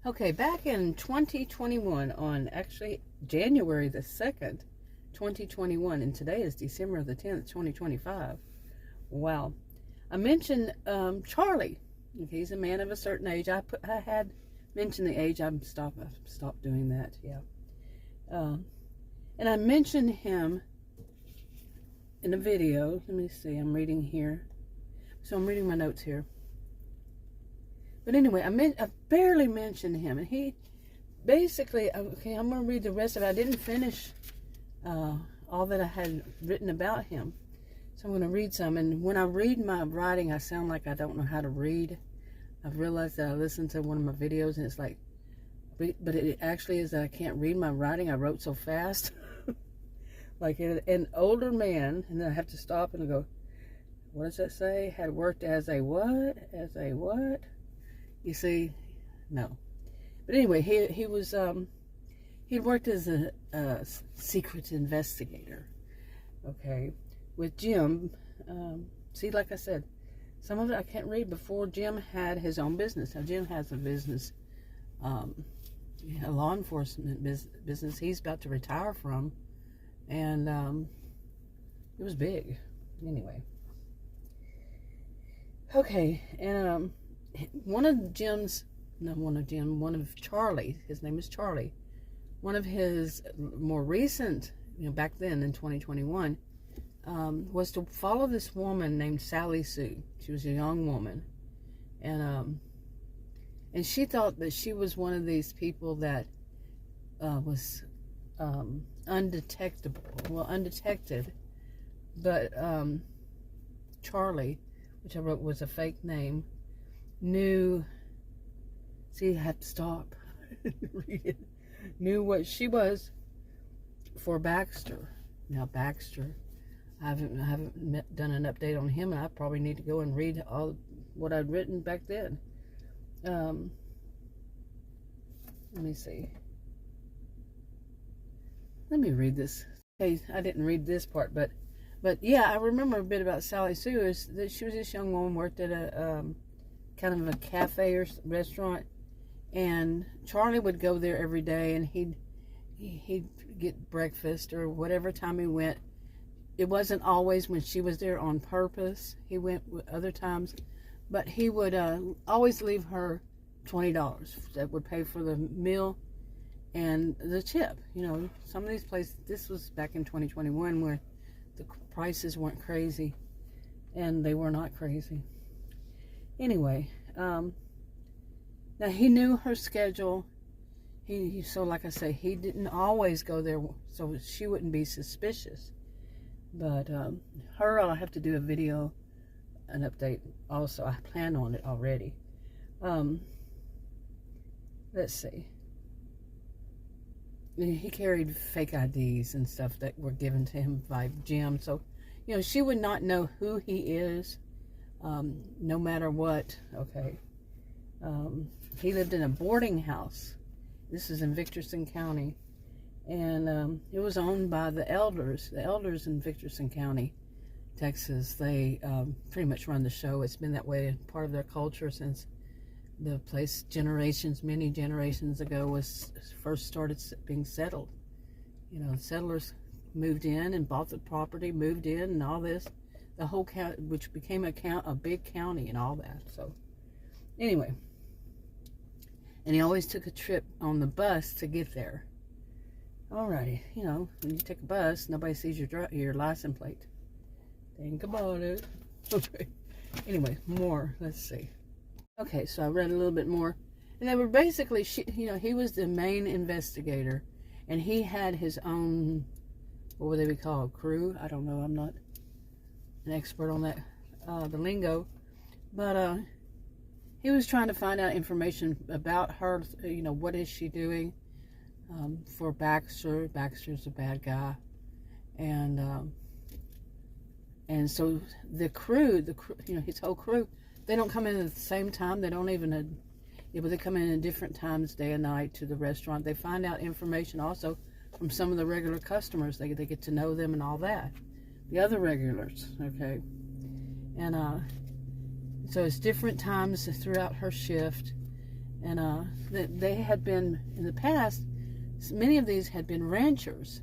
Okay, back in 2021, on actually January the 2nd, 2021, and today is December the 10th, 2025. Wow. I mentioned Charlie. He's a man of a certain age. I had mentioned the age. I've stopped doing that. Yeah. And I mentioned him in a video. Let me see. I'm reading here. So I'm reading my notes here. But anyway, I barely mentioned him, and he basically, okay, I'm going to read the rest of it. I didn't finish all that I had written about him, so I'm going to read some. And when I read my writing, I sound like I don't know how to read. I've realized that I listened to one of my videos, and it's like, but it actually is that I can't read my writing. I wrote so fast. Like an older man, and then I have to stop and go, what does that say? Had worked as a what? As a what? You see, no. But anyway, he was he'd worked as a secret investigator, okay, with Jim. See, like I said, some of it I can't read. Before Jim had his own business. Now Jim has a business, a law enforcement business he's about to retire from, and it was big. Anyway, okay, and one of Charlie, his name is Charlie, one of his more recent, back then in 2021, was to follow this woman named Sally Sue. She was a young woman, and she thought that she was one of these people that was undetected, but Charlie, which I wrote was a fake name, knew, see, I had to stop read it, knew what she was for Baxter. Now Baxter, I haven't done an update on him, and I probably need to go and read all what I'd written back then. Let me see. Let me read this. Okay, I didn't read this part, but yeah, I remember a bit about Sally Sue. Is that she was this young woman, worked at a kind of a cafe or restaurant, and Charlie would go there every day, and he'd get breakfast or whatever time he went. It wasn't always when she was there on purpose. He went other times, but he would always leave her $20 that would pay for the meal and the tip. Some of these places, this was back in 2021 where the prices weren't crazy, and they were not crazy. Anyway, now he knew her schedule. So like I say, he didn't always go there so she wouldn't be suspicious. But her, I'll have to do a video, an update also. I plan on it already. Let's see. He carried fake IDs and stuff that were given to him by Jim. So, she would not know who he is. No matter what. Okay. He lived in a boarding house. This is in Victorson County, and it was owned by the elders in Victorson County, Texas. They pretty much run the show. It's been that way, part of their culture since the place many generations ago was first started being settled. Settlers moved in and bought the property, moved in, and all this. The whole county, which became a big county and all that. So, anyway, and he always took a trip on the bus to get there. Alrighty, when you take a bus, nobody sees your license plate. Think about it. Okay. Anyway, more. Let's see. Okay, so I read a little bit more, and they were basically, he was the main investigator, and he had his own, what would they be called, crew? I don't know. I'm not an expert on that, the lingo, but he was trying to find out information about her. What is she doing for Baxter? Baxter's a bad guy, and so the crew, his whole crew, they don't come in at the same time. They don't even, but they come in at different times, day and night, to the restaurant. They find out information also from some of the regular customers. They get to know them and all that. The other regulars, okay? And so it's different times throughout her shift. And they had been, in the past, many of these had been ranchers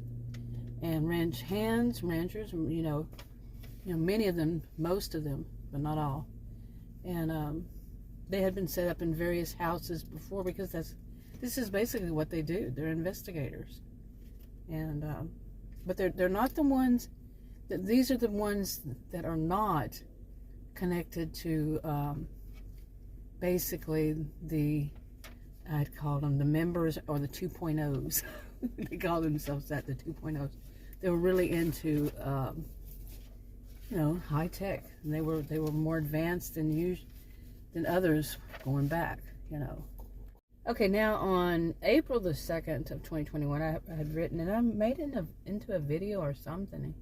and ranchers, many of them, most of them, but not all. And they had been set up in various houses before, because this is basically what they do. They're investigators. And but they're not the ones these are the ones that are not connected to basically I'd call them the members, or the 2.0s. They call themselves that, the 2.0s. They were really into high tech, and they were more advanced than others going back. Okay, now on April the 2nd of 2021, I had written, and I made it into a video or something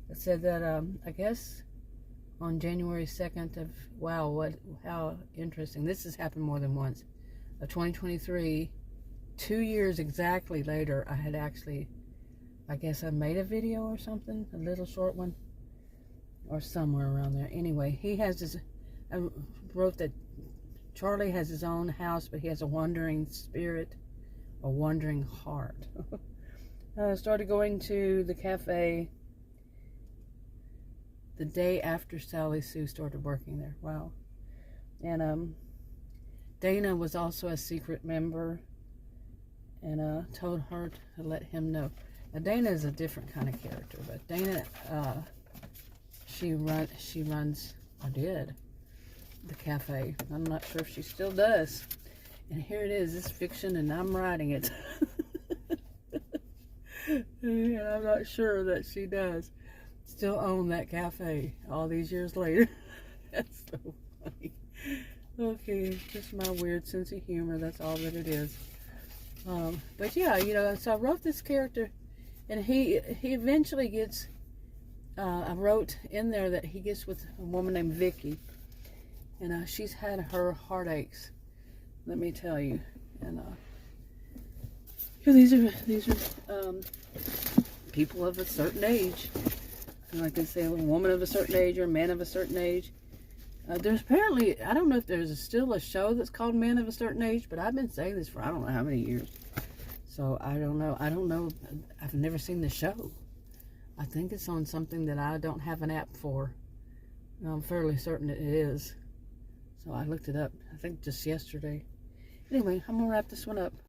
that said that I guess on January 2nd of, how interesting, this has happened more than once, of 2023, 2 years exactly later, I had actually, I guess I made a video or something, a little short one, or somewhere around there. Anyway, I wrote that Charlie has his own house, but he has a wandering spirit, a wandering heart. I started going to the cafe the day after Sally Sue started working there. Wow. And Dana was also a secret member, and told her to let him know. Now, Dana is a different kind of character, but Dana, she runs, or did, the cafe. I'm not sure if she still does. And here it is, it's fiction, and I'm writing it. And I'm not sure that she does still own that cafe all these years later. That's so funny. Okay, just my weird sense of humor, that's all that it is. But yeah, so I wrote this character, and he eventually gets, I wrote in there that he gets with a woman named Vicky, and she's had her heartaches, let me tell you. And these are people of a certain age. And like I say, a woman of a certain age or a man of a certain age. There's apparently, I don't know if there's still a show that's called Men of a Certain Age, but I've been saying this for I don't know how many years. So I don't know. I've never seen the show. I think it's on something that I don't have an app for. I'm fairly certain it is. So I looked it up, I think just yesterday. Anyway, I'm going to wrap this one up.